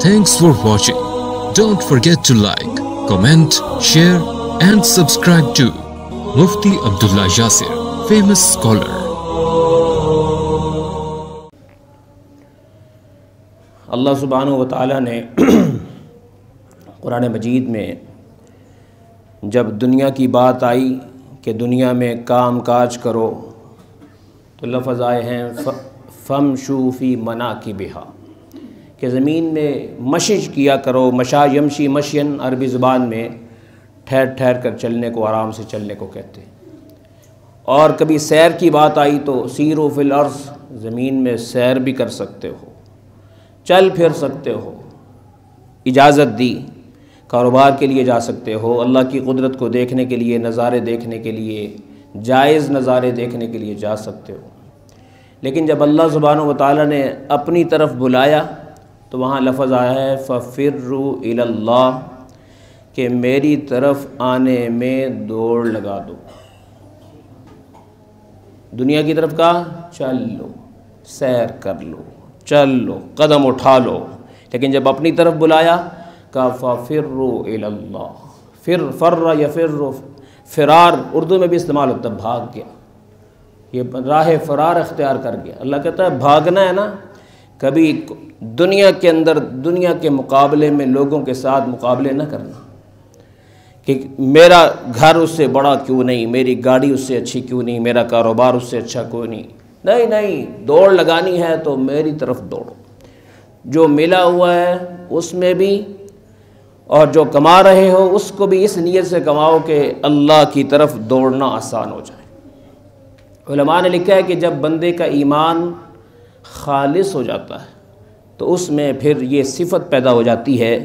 Thanks for watching. Don't forget to like, comment, share and subscribe to Mufti Abdullah Yasir, famous scholar. اللہ سبحانہ و تعالیٰ نے قرآن مجید میں جب دنیا کی بات آئی کہ دنیا میں کام کاج کرو تو لفظ آئے ہیں فَامْشُوا فِي مَنَاكِبِهَا کہ زمین میں مشش کیا کرو. مشا یمشی مشین عربی زبان میں ٹھہر ٹھہر کر چلنے کو، آرام سے چلنے کو کہتے ہیں. اور کبھی سیر کی بات آئی تو سیروا فی الارض، زمین میں سیر بھی کر سکتے ہو، چل پھر سکتے ہو، اجازت دی. کاروبار کے لیے جا سکتے ہو، اللہ کی قدرت کو دیکھنے کے لیے، نظارے دیکھنے کے لیے، جائز نظارے دیکھنے کے لیے جا سکتے ہو. لیکن جب اللہ سبحانہ و تعالیٰ نے اپنی طرف بلایا تو وہاں لفظ آیا ہے فَفِرُّوا إِلَى اللَّهِ کہ میری طرف آنے میں دوڑ لگا دو. دنیا کی طرف کہا چل لو، سیر کر لو، چل لو، قدم اٹھا لو. لیکن جب اپنی طرف بلایا کہا فَفِرُّوا إِلَى اللَّهِ. فر یفر، فرار اردو میں بھی استعمال ہوتا ہے، بھاگ گیا، یہ راہ فرار اختیار کر گیا. اللہ کہتا ہے بھاگنا ہے نا. کبھی دنیا کے اندر، دنیا کے مقابلے میں لوگوں کے ساتھ مقابلے نہ کرنا کہ میرا گھر اس سے بڑا کیوں نہیں، میری گاڑی اس سے اچھی کیوں نہیں، میرا کاروبار اس سے اچھا کیوں نہیں. نہیں، دوڑ لگانی ہے تو میری طرف دوڑو. جو ملا ہوا ہے اس میں بھی اور جو کما رہے ہو اس کو بھی اس نیت سے کماؤ کہ اللہ کی طرف دوڑنا آسان ہو جائے. علماء نے لکھا ہے کہ جب بندے کا ایمان خالص ہو جاتا ہے تو اس میں پھر یہ صفت پیدا ہو جاتی ہے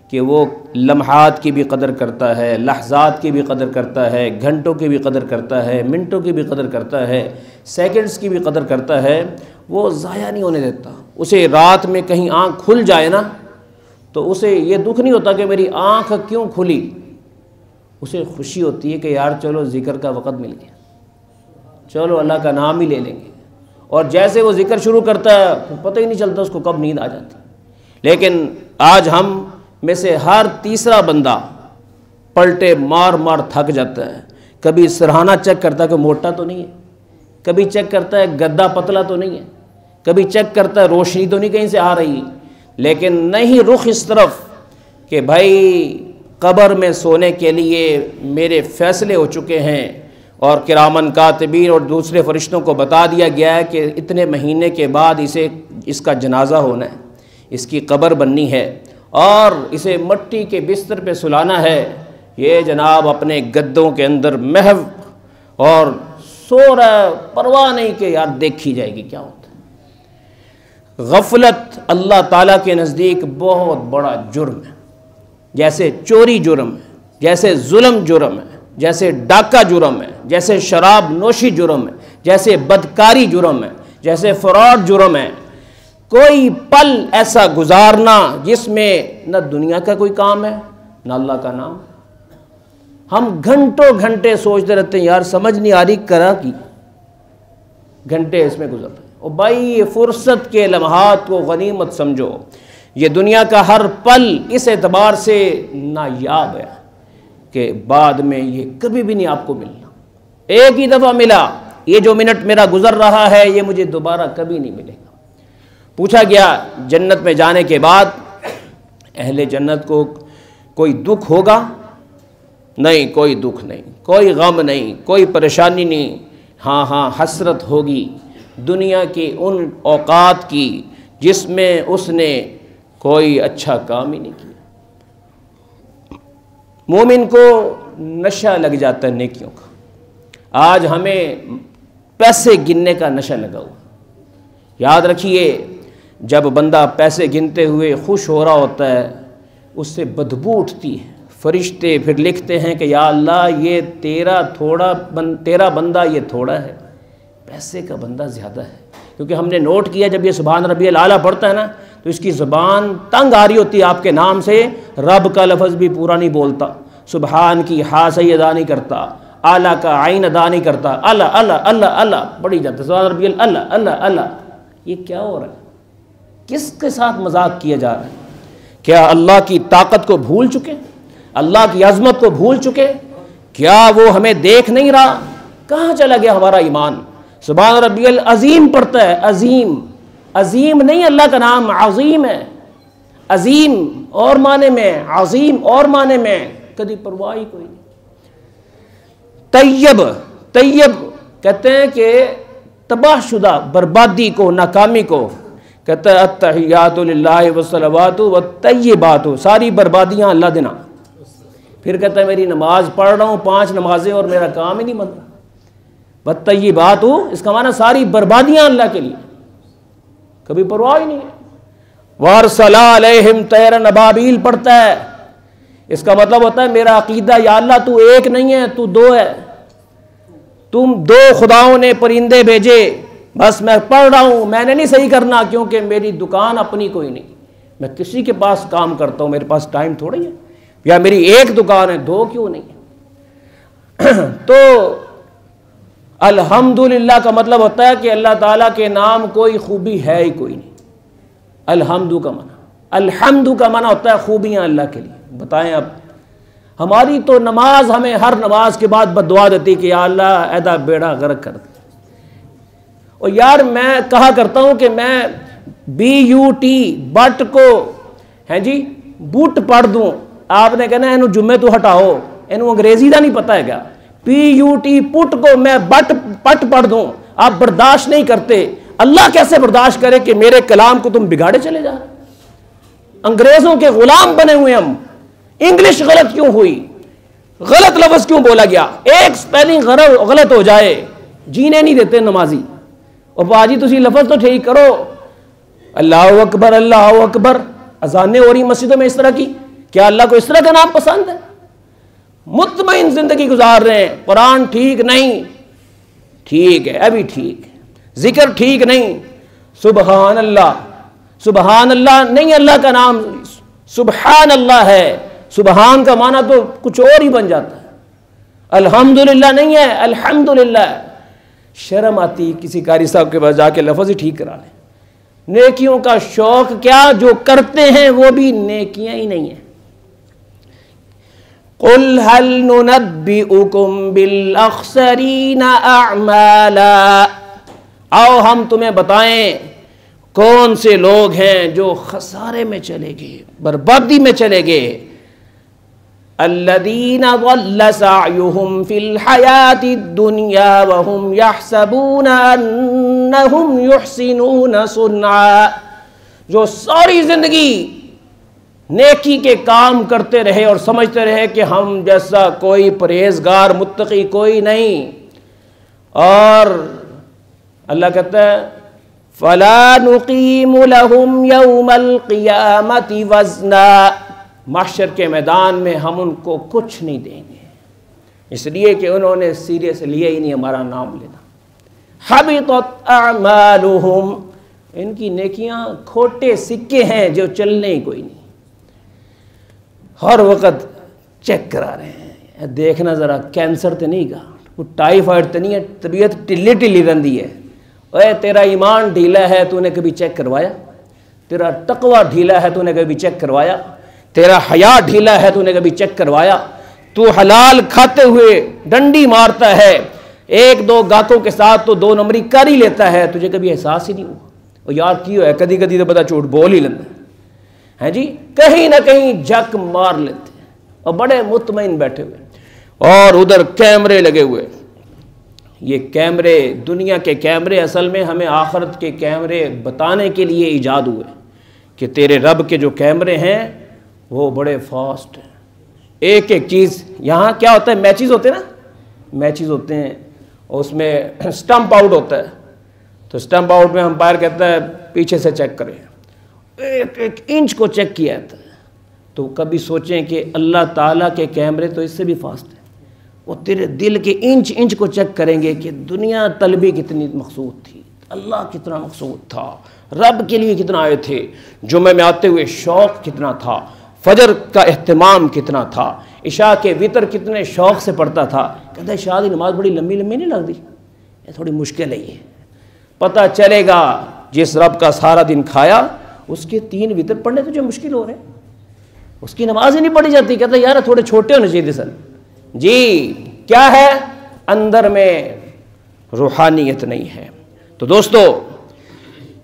کہ وہ لمحات کی بھی قدر کرتا ہے، لحظات کی بھی قدر کرتا ہے، گھنٹوں کی بھی قدر کرتا ہے، منٹوں کی بھی قدر کرتا ہے، سیکنڈز کی بھی قدر کرتا ہے. وہ ضائع نہیں ہونے دیتا. اسے رات میں کہیں آنکھ کھل جائے نا تو اسے یہ دکھ نہیں ہوتا کہ میری آنکھ کیوں کھلی. اسے خوشی ہوتی ہے کہ یار چلو ذکر کا وقت مل گیا، چلو اللہ کا نام ہی لے لیں گے. اور جیسے وہ ذکر شروع کرتا ہے پتہ ہی نہیں چلتا اس کو کب نیند آ جاتی. لیکن آج ہم میں سے ہر تیسرا بندہ پلٹے مار مار تھک جاتا ہے. کبھی سرہانہ چیک کرتا ہے کہ موٹا تو نہیں ہے، کبھی چیک کرتا ہے گدا پتلا تو نہیں ہے، کبھی چیک کرتا ہے روشنی تو نہیں کہیں سے آ رہی. لیکن نہیں رخ اس طرف کہ بھائی قبر میں سونے کے لیے میرے فیصلے ہو چکے ہیں اور کرامن کاتبین اور دوسرے فرشتوں کو بتا دیا گیا ہے کہ اتنے مہینے کے بعد اس کا جنازہ ہونا ہے، اس کی قبر بننی ہے اور اسے مٹی کے بستر پہ سلانا ہے. یہ جناب اپنے گدوں کے اندر محو اور سو رہا، پرواہ نہیں کہ یار دیکھی جائے گی کیا ہوتا ہے. غفلت اللہ تعالیٰ کے نزدیک بہت بڑا جرم ہے. جیسے چوری جرم ہے، جیسے ظلم جرم ہے، جیسے ڈاکہ جرم ہے، جیسے شراب نوشی جرم ہے، جیسے بدکاری جرم ہے، جیسے فراڈ جرم ہے. کوئی پل ایسا گزارنا جس میں نہ دنیا کا کوئی کام ہے نہ اللہ کا نام. ہم گھنٹوں گھنٹے سوچتے رہتے ہیں یار سمجھ نہیں آ رہی کرا کی، گھنٹے اس میں گزر رہے ہیں. اور بھائی یہ فرصت کے لمحات کو غنیمت سمجھو. یہ دنیا کا ہر پل اس اعتبار سے نایاب ہے کہ بعد میں یہ کبھی بھی نہیں آپ کو ملنا. ایک ہی دفعہ ملا، یہ جو منٹ میرا گزر رہا ہے یہ مجھے دوبارہ کبھی نہیں ملے گا. پوچھا گیا جنت میں جانے کے بعد اہل جنت کو کوئی دکھ ہوگا؟ نہیں، کوئی دکھ نہیں، کوئی غم نہیں، کوئی پریشانی نہیں. ہاں حسرت ہوگی دنیا کی ان اوقات کی جس میں اس نے کوئی اچھا کام ہی نہیں کیا. مومن کو نشہ لگ جاتا ہے نیکیوں کا. آج ہمیں پیسے گننے کا نشہ لگا ہوا. یاد رکھیے جب بندہ پیسے گنتے ہوئے خوش ہو رہا ہوتا ہے اس سے بدبو اٹھتی ہے. فرشتے پھر لکھتے ہیں کہ یا اللہ یہ تیرا بندہ یہ تھوڑا ہے، پیسے کا بندہ زیادہ ہے. کیونکہ ہم نے نوٹ کیا جب یہ سبحان ربی الاعلیٰ پڑھتا ہے نا تو اس کی زبان تنگ آ رہی ہوتی ہے آپ کے نام سے. رب کا لفظ بھی پورا نہیں بولتا، سبحان کی ہا صحیح ادا نہیں کرتا، اعلیٰ کا عین ادا نہیں کرتا، اللہ اللہ اللہ اللہ پڑھی جاتا ہے سبحان ربی اللہ اللہ اللہ. یہ کیا ہو رہا ہے؟ کس کے ساتھ مذاق کیا جا رہا ہے؟ کیا اللہ کی طاقت کو بھول چکے؟ اللہ کی عظمت کو بھول چکے؟ کیا وہ ہمیں دیکھ نہیں رہا؟ کہاں چلا گیا ہمارا ایمان؟ سبحان ربی العظیم پڑھتا ہے، عظیم، عظیم نہیں اللہ کا نام، عظیم ہے، عظیم اور معنی میں، عظیم اور معنی میں، کبھی پرواہ ہی کوئی نہیں۔ طیب، طیب کہتے ہیں کہ تباہ شدہ، بربادی کو، ناکامی کو، کہتا ہے التحیات للہ والصلوات والطیبات، ساری بربادیاں اللہ دینا۔ پھر کہتا ہے میری نماز پڑھ رہا ہوں 5 نمازیں اور میرا کام ہی نہیں بن رہا۔ والطیبات، اس کا معنی ساری بربادیاں اللہ کے لیے، کبھی پرواہ ہی نہیں ہے۔ وارسل علیہم طیرا ابابیل پڑھتا ہے، اس کا مطلب ہوتا ہے میرا عقیدہ یا اللہ تو ایک نہیں ہے، تو 2 ہے، تم 2 خداؤں نے پرندے بھیجے، بس میں پڑھ رہا ہوں، میں نے نہیں صحیح کرنا کیونکہ میری دکان اپنی کوئی نہیں، میں کسی کے پاس کام کرتا ہوں، میرے پاس ٹائم تھوڑی ہے، یا میری ایک دکان ہے 2 کیوں نہیں ہے۔ تو الحمدللہ کا مطلب ہوتا ہے کہ اللہ تعالیٰ کے نام کوئی خوبی ہے ہی کوئی نہیں۔ الحمد کا معنی، الحمد کا معنی ہوتا ہے خوبیاں اللہ کے لیے۔ بتائیں اب ہماری تو نماز ہمیں ہر نماز کے بعد بددعا دیتی کہ یا اللہ ایدا بیڑا غرق کر دے۔ اور یار میں کہا کرتا ہوں کہ میں BUT بٹ کو ہیں جی بوٹ پڑھ دوں، آپ نے کہنا اینو جمعے تو ہٹاؤ، اینو انگریزی دا نہیں پتہ ہے کیا، PUT پٹ کو میں پٹ پڑھ دوں، آپ برداشت نہیں کرتے۔ اللہ کیسے برداشت کرے کہ میرے کلام کو تم بگاڑے چلے جا رہے؟ انگریزوں کے غلام بنے ہوئے ہم، انگلش غلط کیوں ہوئی، غلط لفظ کیوں بولا گیا، ایک سپیلنگ غلط ہو جائے جینے نہیں دیتے نمازی۔ اور باجی تسی لفظ تو ٹھیک کرو، اللہ اکبر اللہ اکبر، اذانیں ہو رہی مسجدوں میں اس طرح کی، کیا اللہ کو اس طرح کا نام پسند ہے؟ مطمئن زندگی گزار رہے ہیں، قرآن ٹھیک نہیں، ٹھیک ہے ابھی ٹھیک ہے، ذکر ٹھیک نہیں، سبحان اللہ، سبحان اللہ نہیں اللہ کا نام سبحان اللہ ہے، سبحان کا معنی تو کچھ اور ہی بن جاتا ہے، الحمدللہ نہیں ہے الحمدللہ ہے۔ شرم آتی کسی قاری صاحب کے پاس جا کے لفظ ہی ٹھیک کرا لیں۔ نیکیوں کا شوق کیا، جو کرتے ہیں وہ بھی نیکیاں ہی نہیں ہیں۔ قُلْ هَلْ نُنَبِّئُكُمْ بِالْأَخْسَرِينَ أَعْمَالًا، آؤ ہم تمہیں بتائیں کون سے لوگ ہیں جو خسارے میں چلے گئے، بربادی میں چلے گئے۔ الذین ضل سعیہم فی الحیاۃ الدنیا وہم یحسبون انہم یحسنون صنعا، جو ساری زندگی نیکی کے کام کرتے رہے اور سمجھتے رہے کہ ہم جیسا کوئی پرہیزگار متقی کوئی نہیں، اور اللہ کہتا ہے فَلَا نُقِيمُ لَهُمْ يَوْمَ الْقِيَامَةِ وَزْنًا، محشر کے میدان میں ہم ان کو کچھ نہیں دیں گے، اس لیے کہ انہوں نے سیریس لیا ہی نہیں ہمارا نام لینا۔ حَبِطَتْ أَعْمَالُهُمْ، ان کی نیکیاں کھوٹے سکے ہیں جو چلنے ہی کوئی نہیں، ہر وقت چیک کرا رہے ہیں، دیکھنا ذرا کینسر تو نہیں گا، ٹائیفائڈ تو نہیں ہے، طبیعت ٹلی ٹلی رہندی ہے، اے تیرا ایمان ڈھیلا ہے تو نے کبھی چیک کروایا؟ تیرا تقوی ڈھیلا ہے تو نے کبھی چیک کروایا؟ تیرا حیا ڈھیلا ہے تو نے کبھی چیک کروایا؟ تو حلال کھاتے ہوئے ڈنڈی مارتا ہے، 1-2 گاہکوں کے ساتھ تو 2 نمبری کر ہی لیتا ہے، تجھے کبھی احساس ہی نہیں ہوا؟ اور یار کیوں ہے کدی کدی تو پتا جھوٹ بول ہی لینا ہے جی، کہیں نہ کہیں جھک مار لیتے ہیں اور بڑے مطمئن بیٹھے ہوئے، اور ادھر کیمرے لگے ہوئے۔ یہ کیمرے، دنیا کے کیمرے اصل میں ہمیں آخرت کے کیمرے بتانے کے لیے ایجاد ہوئے کہ تیرے رب کے جو کیمرے ہیں وہ بڑے فاسٹ ہیں، ایک ایک چیز۔ یہاں کیا ہوتا ہے، میچز ہوتے ہیں نا، میچز ہوتے ہیں، اس میں سٹمپ آؤٹ ہوتا ہے، تو سٹمپ آؤٹ میں امپائر کہتا ہے پیچھے سے چیک کریں، ایک ایک انچ کو چیک کیا جاتا ہے۔ تو کبھی سوچیں کہ اللہ تعالیٰ کے کیمرے تو اس سے بھی فاسٹ ہیں، وہ تیرے دل کے انچ انچ کو چیک کریں گے کہ دنیا طلبی کتنی مقصود تھی، اللہ کتنا مقصود تھا، رب کے لیے کتنا آئے تھے، جمعہ میں آتے ہوئے شوق کتنا تھا، فجر کا اہتمام کتنا تھا، عشاء کے وطر کتنے شوق سے پڑھتا تھا۔ کہتا ہے شادی نماز بڑی لمبی لمبی نہیں لگتی، یہ تھوڑی مشکل ہے، یہ پتہ چلے گا جس رب کا سارا دن کھایا اس کے 3 وطر پڑھنے تجھے مشکل ہو رہے ہیں۔ اس کی نماز ہی نہیں پڑھی جاتی. کہتا ہے یار تھوڑے چھوٹے ہونے چاہیے سن. جی کیا ہے؟ اندر میں روحانیت نہیں ہے. تو دوستو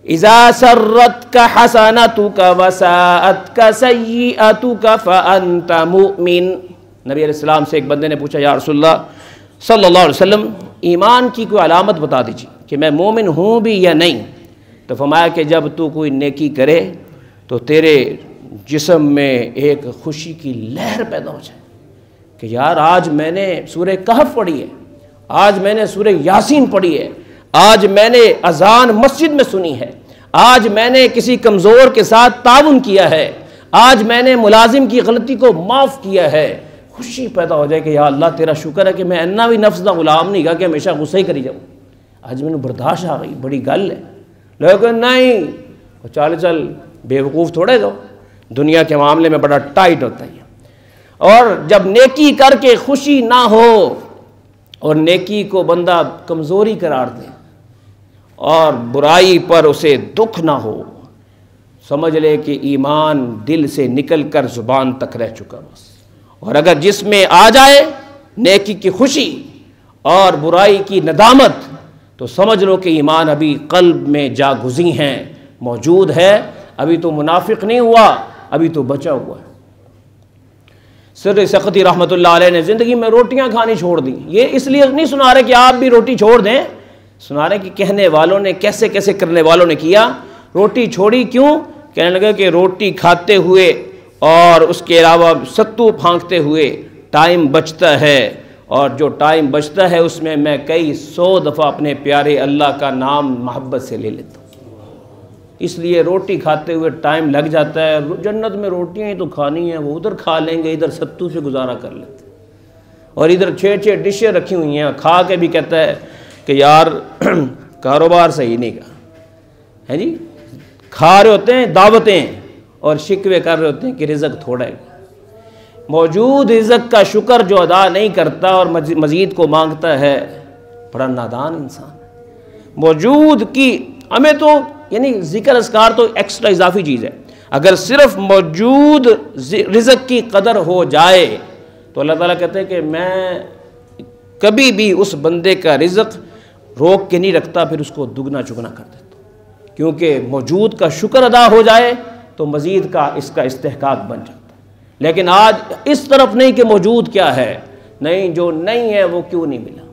اذا سرتک حسنتک وساءتک سیئتک فانت مؤمن. نبی علیہ السلام سے ایک بندے نے پوچھا یا رسول اللہ صلی اللہ علیہ وسلم ایمان کی کوئی علامت بتا دیجیے کہ میں مومن ہوں بھی یا نہیں. تو فرمایا کہ جب تو کوئی نیکی کرے تو تیرے جسم میں ایک خوشی کی لہر پیدا ہو جائے کہ یار آج میں نے سورہ کہف پڑھی ہے, آج میں نے سورہ یاسین پڑھی ہے, آج میں نے اذان مسجد میں سنی ہے, آج میں نے کسی کمزور کے ساتھ تعاون کیا ہے, آج میں نے ملازم کی غلطی کو معاف کیا ہے. خوشی پیدا ہو جائے کہ یا اللہ تیرا شکر ہے کہ میں اتنا بھی نفس دا غلام نہیں گا کہ ہمیشہ غصہ ہی کری جاؤں. آج میں نے برداشت آ گئی, بڑی گل ہے. لیکن نہیں, چل بیوقوف تھوڑے گا, دنیا کے معاملے میں بڑا ٹائٹ ہوتا ہے. اور جب نیکی کر کے خوشی نہ ہو اور نیکی کو بندہ کمزوری قرار دے اور برائی پر اسے دکھ نہ ہو, سمجھ لے کہ ایمان دل سے نکل کر زبان تک رہ چکا بس. اور اگر جس میں آ جائے نیکی کی خوشی اور برائی کی ندامت تو سمجھ لو کہ ایمان ابھی قلب میں جاگزی ہیں, موجود ہے, ابھی تو منافق نہیں ہوا, ابھی تو بچا ہوا ہے. سر سختی رحمۃ اللہ علیہ نے زندگی میں روٹیاں کھانی چھوڑ دی. یہ اس لیے نہیں سنا رہے کہ آپ بھی روٹی چھوڑ دیں, سنا رہے کہ کہنے والوں نے کیسے کیسے کرنے والوں نے کیا. روٹی چھوڑی کیوں؟ کہنے لگے کہ روٹی کھاتے ہوئے اور اس کے علاوہ ستو پھانکتے ہوئے ٹائم بچتا ہے, اور جو ٹائم بچتا ہے اس میں کئی 100 دفعہ اپنے پیارے اللہ کا نام محبت سے لے لیتا ہوں. اس لیے روٹی کھاتے ہوئے ٹائم لگ جاتا ہے. جنت میں روٹیاں ہی تو کھانی ہیں, وہ ادھر کھا لیں گے, ادھر ستو سے گزارا کر لیتے ہیں. اور ادھر 6 ڈشیں رکھی ہوئی ہیں, کھا کے بھی کہتا ہے کہ یار کاروبار صحیح نہیں کا ہے جی. کھا رہے ہوتے ہیں دعوتیں اور شکوے کر رہے ہوتے ہیں کہ رزق تھوڑا ہے. موجود رزق کا شکر جو ادا نہیں کرتا اور مزید کو مانگتا ہے بڑا نادان انسان ہے. موجود کی ہمیں تو یعنی ذکر اذکار تو ایکسٹرا اضافی چیز ہے. اگر صرف موجود رزق کی قدر ہو جائے تو اللہ تعالیٰ کہتے ہیں کہ میں کبھی بھی اس بندے کا رزق روک کے نہیں رکھتا, پھر اس کو دگنا چگنا کر دیتا ہوں. کیونکہ موجود کا شکر ادا ہو جائے تو مزید کا اس کا استحقاق بن جاتا ہے. لیکن آج اس طرف نہیں کہ موجود کیا ہے, نہیں جو نہیں ہے وہ کیوں نہیں ملا,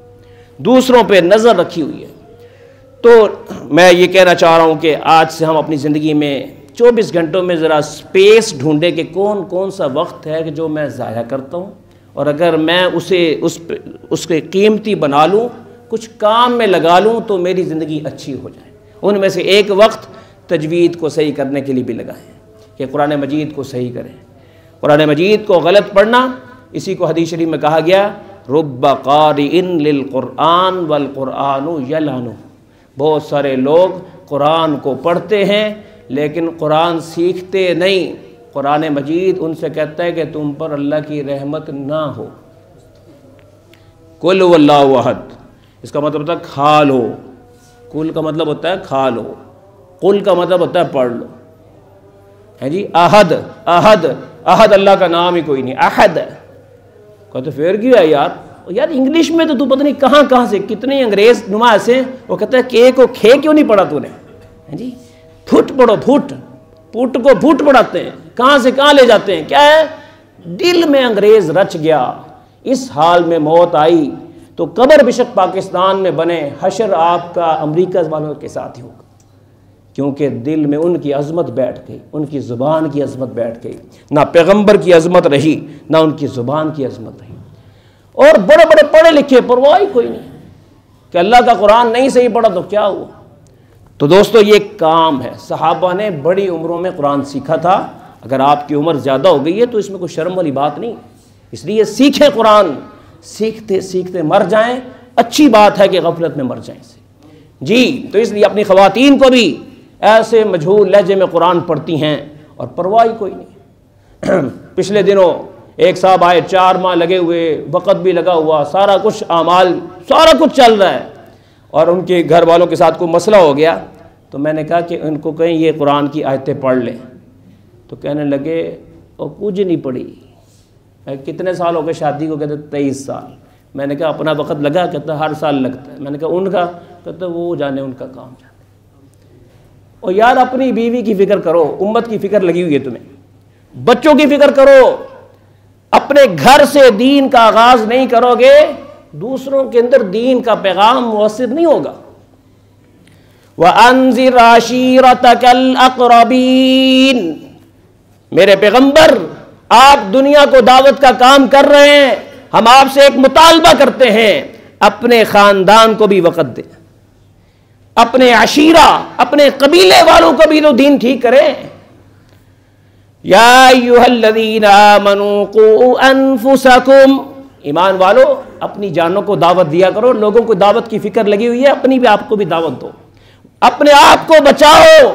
دوسروں پہ نظر رکھی ہوئی ہے. تو میں یہ کہنا چاہ رہا ہوں کہ آج سے ہم اپنی زندگی میں 24 گھنٹوں میں ذرا سپیس ڈھونڈے کہ کون سا وقت ہے کہ جو میں ضائع کرتا ہوں, اور اگر میں اسے اس کے قیمتی بنا لوں, کچھ کام میں لگا لوں تو میری زندگی اچھی ہو جائے. ان میں سے ایک وقت تجوید کو صحیح کرنے کے لیے بھی لگائیں کہ قرآن مجید کو صحیح کریں. قرآن مجید کو غلط پڑھنا, اسی کو حدیث شریف میں کہا گیا رب قارئ للقرآن والقرآن یلعنہ. بہت سارے لوگ قرآن کو پڑھتے ہیں لیکن قرآن سیکھتے نہیں. قرآن مجید ان سے کہتا ہے کہ تم پر اللہ کی رحمت نہ ہو. قل واللہ احد, اس کا مطلب ہوتا ہے کھا لو. قل کا مطلب ہوتا ہے کھا لو, قل کا مطلب ہوتا ہے پڑھ لو. ہے جی احد, احد احد اللہ کا نام ہی کوئی نہیں, احد کہتے پھر کیوں ہے یار انگلش میں تو پتہ نہیں کہاں سے کتنے انگریز نما ایسے, وہ کہتا ہے کہ کو کھے کیوں نہیں پڑھا تو نے, جی پھٹ پڑھو, پھٹ کو پھٹ پڑھاتے ہیں, کہاں سے کہاں لے جاتے ہیں. کیا ہے دل میں انگریز رچ گیا, اس حال میں موت آئی تو قبر بشک پاکستان میں بنے, حشر آپ کا امریکہ والوں کے ساتھ ہی ہوگا. کیونکہ دل میں ان کی عظمت بیٹھ گئی, ان کی زبان کی عظمت بیٹھ گئی. نہ پیغمبر کی عظمت رہی نہ ان کی زبان کی عظمت رہی. اور بڑے بڑے پڑھے لکھے پرواہ کوئی نہیں کہ اللہ کا قرآن نہیں صحیح پڑھا تو کیا ہوا. تو دوستو یہ کام ہے, صحابہ نے بڑی عمروں میں قرآن سیکھا تھا. اگر آپ کی عمر زیادہ ہو گئی ہے تو اس میں کوئی شرم والی بات نہیں, اس لیے سیکھیں قرآن, سیکھتے سیکھتے مر جائیں. اچھی بات ہے کہ غفلت میں مر جائیں سے جی. تو اس لیے اپنی خواتین کو بھی ایسے مجہول لہجے میں قرآن پڑھتی ہیں اور پرواہ کوئی نہیں. پچھلے دنوں ایک صاحب آئے, 4 ماہ لگے ہوئے, وقت بھی لگا ہوا, سارا کچھ اعمال سارا کچھ چل رہا ہے, اور ان کے گھر والوں کے ساتھ کوئی مسئلہ ہو گیا. تو میں نے کہا کہ ان کو کہیں یہ قرآن کی آیتیں پڑھ لیں. تو کہنے لگے اور کچھ نہیں پڑھی. کتنے سال ہو گئے شادی کو؟ کہتے 23 سال. میں نے کہا اپنا وقت لگا؟ کہتا ہر سال لگتا ہے. میں نے کہا ان کا؟ کہتا وہ جانے ان کا کام جانے. اور یار اپنی بیوی کی فکر کرو، امت کی فکر لگی ہوئی ہے تمہیں، بچوں کی فکر کرو. اپنے گھر سے دین کا آغاز نہیں کرو گے، دوسروں کے اندر دین کا پیغام مؤثر نہیں ہوگا. وَأَنذِرْ عَشِيرَتَكَ الْأَقْرَبِينَ. میرے پیغمبر آپ دنیا کو دعوت کا کام کر رہے ہیں، ہم آپ سے ایک مطالبہ کرتے ہیں، اپنے خاندان کو بھی وقت دیں، اپنے عشیرہ، اپنے قبیلے والوں کو بھی تو دین ٹھیک کریں. یا ایھا الذین آمنوا قوا انفسکم. ایمان والو اپنی جانوں کو دعوت دیا کرو. لوگوں کو دعوت کی فکر لگی ہوئی ہے، اپنی بھی آپ کو بھی دعوت دو، اپنے آپ کو بچاؤ.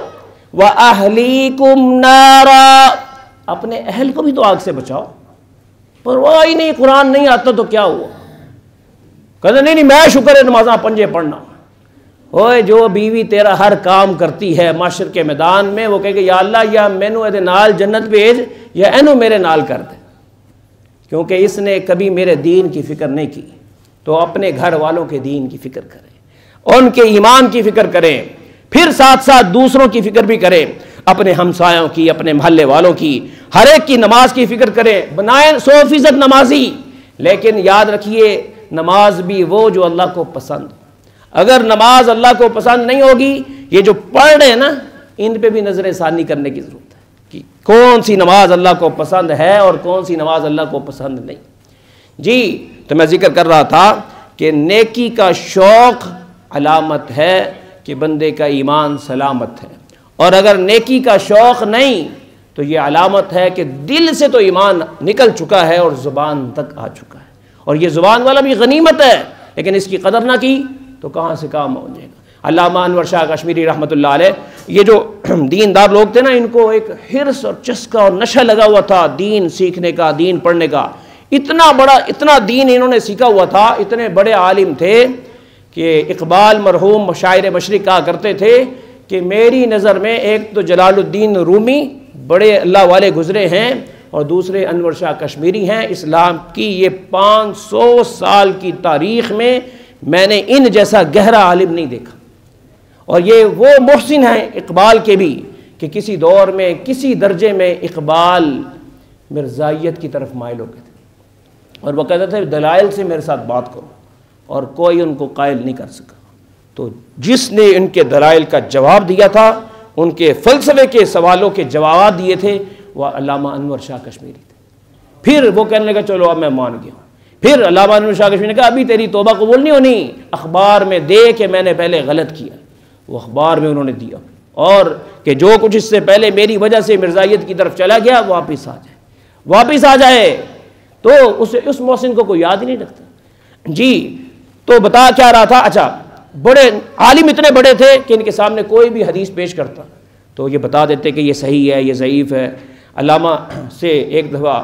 وَأَهْلِيكُمْ نَارًا. اپنے اہل کو بھی تو آگ سے بچاؤ. پرواہ ہی نہیں، قرآن نہیں آتا تو کیا ہوا؟ کہتے نہیں میں شکر ہے نمازاں پنجے پڑھنا. اوئے جو بیوی تیرا ہر کام کرتی ہے معاشر کے میدان میں، وہ کہے کہ یا اللہ یا مینو اے نال جنت بھیج یا اینو میرے نال کر دے، کیونکہ اس نے کبھی میرے دین کی فکر نہیں کی. تو اپنے گھر والوں کے دین کی فکر کریں، ان کے ایمان کی فکر کریں، پھر ساتھ ساتھ دوسروں کی فکر بھی کریں، اپنے ہمسایوں کی، اپنے محلے والوں کی، ہر ایک کی نماز کی فکر کریں. بنائیں 100% نمازی، لیکن یاد رکھیے نماز بھی وہ جو اللہ کو پسند. اگر نماز اللہ کو پسند نہیں ہوگی، یہ جو پڑھ رہے ہیں نا ان پہ بھی نظر ثانی کرنے کی ضرورت ہے کہ کون سی نماز اللہ کو پسند ہے اور کون سی نماز اللہ کو پسند نہیں. جی تو میں ذکر کر رہا تھا کہ نیکی کا شوق علامت ہے کہ بندے کا ایمان سلامت ہے، اور اگر نیکی کا شوق نہیں تو یہ علامت ہے کہ دل سے تو ایمان نکل چکا ہے اور زبان تک آ چکا ہے. اور یہ زبان والا بھی غنیمت ہے، لیکن اس کی قدر نہ کی تو کہاں سے کام ہو جائے گا. علامہ انور شاہ کشمیری رحمۃ اللہ علیہ، یہ جو دیندار لوگ تھے نا، ان کو ایک حرص اور چسکا اور نشہ لگا ہوا تھا دین سیکھنے کا، دین پڑھنے کا. اتنا دین انہوں نے سیکھا ہوا تھا، اتنے بڑے عالم تھے کہ اقبال مرحوم شاعر مشرق کہا کرتے تھے کہ میری نظر میں ایک تو جلال الدین رومی بڑے اللہ والے گزرے ہیں، اور دوسرے انور شاہ کشمیری ہیں. اسلام کی یہ 500 سال کی تاریخ میں نے ان جیسا گہرا عالم نہیں دیکھا. اور یہ وہ محسن ہیں اقبال کے بھی کہ کسی دور میں کسی درجے میں اقبال مرزائیت کی طرف مائل ہو گئے تھے، اور وہ کہتے تھے دلائل سے میرے ساتھ بات کرو، اور کوئی ان کو قائل نہیں کر سکا. تو جس نے ان کے دلائل کا جواب دیا تھا، ان کے فلسفے کے سوالوں کے جوابات دیے تھے، وہ علامہ انور شاہ کشمیری تھے. پھر وہ کہنے لگا چلو اب میں مان گیا ہوں. پھر علامہ انور شاہ کشمیری نے کہا ابھی تیری توبہ قبول نہیں ہونی، اخبار میں دے کہ میں نے پہلے غلط کیا. وہ اخبار میں انہوں نے دیا، اور کہ جو کچھ اس سے پہلے میری وجہ سے مرزائیت کی طرف چلا گیا واپس آ جائے. تو اس محسن کو کوئی یاد ہی نہیں رکھتا. جی تو بتا کیا رہا تھا؟ اچھا بڑے عالم اتنے بڑے تھے کہ ان کے سامنے کوئی بھی حدیث پیش کرتا تو یہ بتا دیتے کہ یہ صحیح ہے، یہ ضعیف ہے. علامہ سے ایک دفعہ،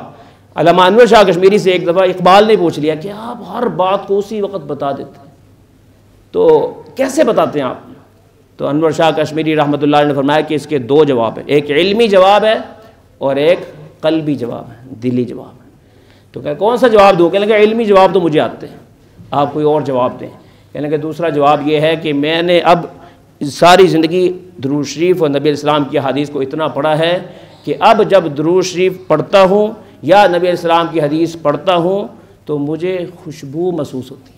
علامہ انور شاہ کشمیری سے ایک دفعہ اقبال نے پوچھ لیا کہ آپ ہر بات کو اسی وقت بتا دیتے ہیں، تو کیسے بتاتے ہیں آپ؟ تو انور شاہ کشمیری رحمۃ اللہ علیہ نے فرمایا کہ اس کے 2 جواب ہیں، ایک علمی جواب ہے اور ایک قلبی جواب ہے، دلی جواب ہے. تو کہ کون سا جواب دوں؟ کہنے لگا علمی جواب تو مجھے آتے ہیں، آپ کوئی اور جواب دیں. کہنے لگا دوسرا جواب یہ ہے کہ میں نے اب ساری زندگی درود شریف اور نبی السلام کی حدیث کو اتنا پڑھا ہے کہ اب جب درود شریف پڑھتا ہوں یا نبی السلام کی حدیث پڑھتا ہوں تو مجھے خوشبو محسوس ہوتی ہے،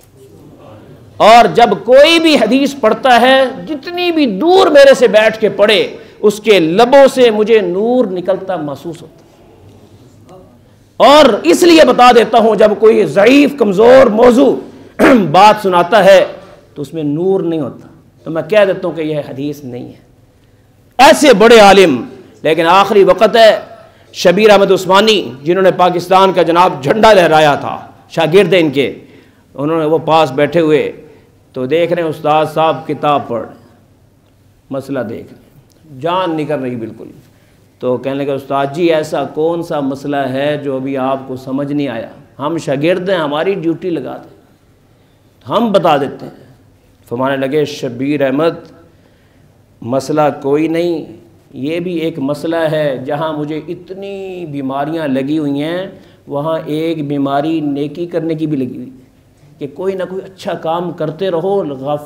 اور جب کوئی بھی حدیث پڑھتا ہے جتنی بھی دور میرے سے بیٹھ کے پڑھے اس کے لبوں سے مجھے نور نکلتا محسوس ہوتا ہے. اور اس لیے بتا دیتا ہوں جب کوئی ضعیف کمزور موضوع بات سناتا ہے تو اس میں نور نہیں ہوتا تو میں کہہ دیتا ہوں کہ یہ حدیث نہیں ہے. ایسے بڑے عالم، لیکن آخری وقت ہے شبیر احمد عثمانی جنہوں نے پاکستان کا جناب جھنڈا لہرایا تھا، شاگرد ان کے، انہوں نے وہ پاس بیٹھے ہوئے تو دیکھ رہے ہیں استاد صاحب کتاب پڑھ رہے ہیں، مسئلہ دیکھ رہے ہیں، جان نہیں کر رہی بالکل. تو کہنے لگا استاد جی ایسا کون سا مسئلہ ہے جو ابھی آپ کو سمجھ نہیں آیا؟ ہم شاگرد ہیں، ہماری ڈیوٹی لگا دیں، ہم بتا دیتے ہیں. فرمانے لگے شبیر احمد مسئلہ کوئی نہیں، یہ بھی ایک مسئلہ ہے، جہاں مجھے اتنی بیماریاں لگی ہوئی ہیں وہاں ایک بیماری نیکی کرنے کی بھی لگی ہوئی کہ کوئی نہ کوئی اچھا کام کرتے رہو،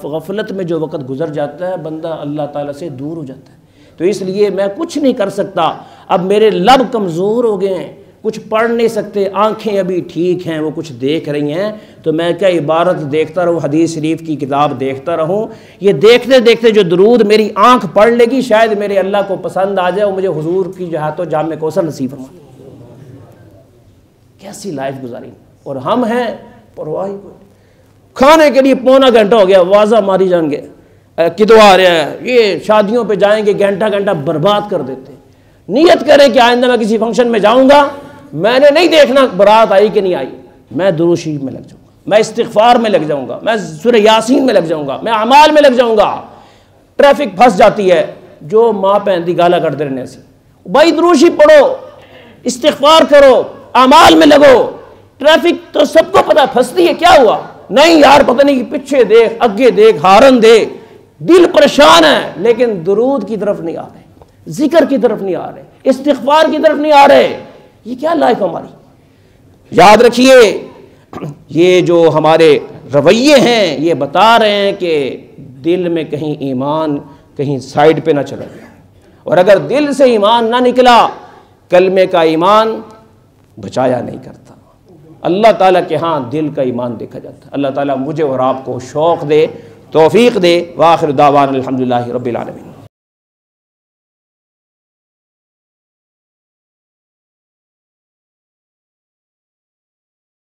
غفلت میں جو وقت گزر جاتا ہے بندہ اللہ تعالیٰ سے دور ہو جاتا ہے۔ تو اس لیے میں کچھ نہیں کر سکتا، اب میرے لب کمزور ہو گئے ہیں، کچھ پڑھ نہیں سکتے، آنکھیں ابھی ٹھیک ہیں وہ کچھ دیکھ رہی ہیں، تو میں کیا عبارت دیکھتا رہوں، حدیث شریف کی کتاب دیکھتا رہوں؟ یہ دیکھتے دیکھتے جو درود میری آنکھ پڑھ لے گی شاید میرے اللہ کو پسند آ جائے اور مجھے حضور کی جہات و جام کوثر نصیب فرما دے۔ کیسی لائف گزاری، اور ہم ہیں پرواہ ہی کوئی۔ کھانے کے لیے پونا گھنٹہ ہو گیا، واضح ماری جان گے کدو آ رہے ہیں، یہ شادیوں پہ جائیں گے گھنٹہ گھنٹہ برباد کر دیتے ہیں۔ نیت کریں کہ آئندہ میں کسی فنکشن میں جاؤں گا، میں نے نہیں دیکھنا برات آئی کہ نہیں آئی، میں درود شریف میں لگ جاؤں گا، میں استغفار میں لگ جاؤں گا، میں سورہ یاسین میں لگ جاؤں گا، میں اعمال میں لگ جاؤں گا۔ ٹریفک پھنس جاتی ہے، جو ماں پہنتی گالا کرتے رہنے سے، بھائی درود شریف پڑھو، استغفار کرو، اعمال میں لگو۔ ٹریفک تو سب کو پتہ پھنستی ہے، کیا ہوا؟ نہیں یار پتہ نہیں، پیچھے دیکھ اگے دیکھ ہارن دے، دل پریشان ہے، لیکن درود کی طرف نہیں آ رہے، ذکر کی طرف نہیں آ رہے، استغفار کی طرف نہیں آ رہے۔ یہ کیا لائف ہماری؟ یاد رکھیے یہ جو ہمارے رویے ہیں یہ بتا رہے ہیں کہ دل میں کہیں ایمان کہیں سائڈ پہ نہ چلا گیا، اور اگر دل سے ایمان نہ نکلا کلمے کا ایمان بچایا نہیں کرتا۔ اللہ تعالیٰ کے ہاں دل کا ایمان دیکھا جاتا ہے۔ اللہ تعالیٰ مجھے اور آپ کو شوق دے، توفیق دے۔ وآخر دعوانا الحمدللہ رب العالمین۔